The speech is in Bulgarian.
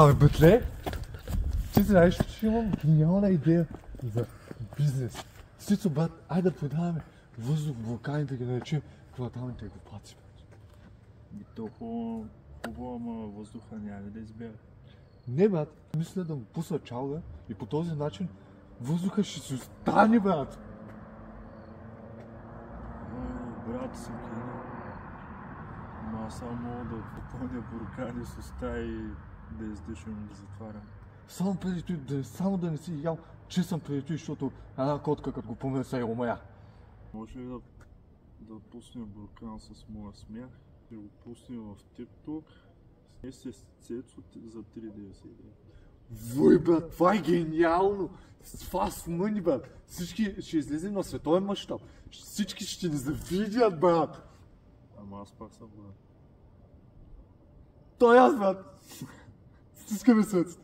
Абе, братле, ти знаеш, че имам гениална идея за бизнес. Сицо, брат, айде да продаваме въздух, вулкани, да ги наречем кварталните окупации. То хубаво, ама въздуха няма ли да избяга? Не, брат, мисля да му пусна чалга и по този начин въздуха ще си остане, брат. Брат си кина. Ама аз само мога да попълня буркани с уста и да издишам и да затварям. Само преди той, само да не си ял, че съм преди той, защото една котка, като го помня, се е умря. Може ли да пуснем буркан с моя смях и го пуснем в TikTok и се с Цецо за 3,99. Вой, брат, това е гениално! Fast money, брат! Всички ще излезем на световен мащаб. Всички ще ни завидят, брат! Ама аз пак съм брат. Той аз, брат! Стискаме сърцето.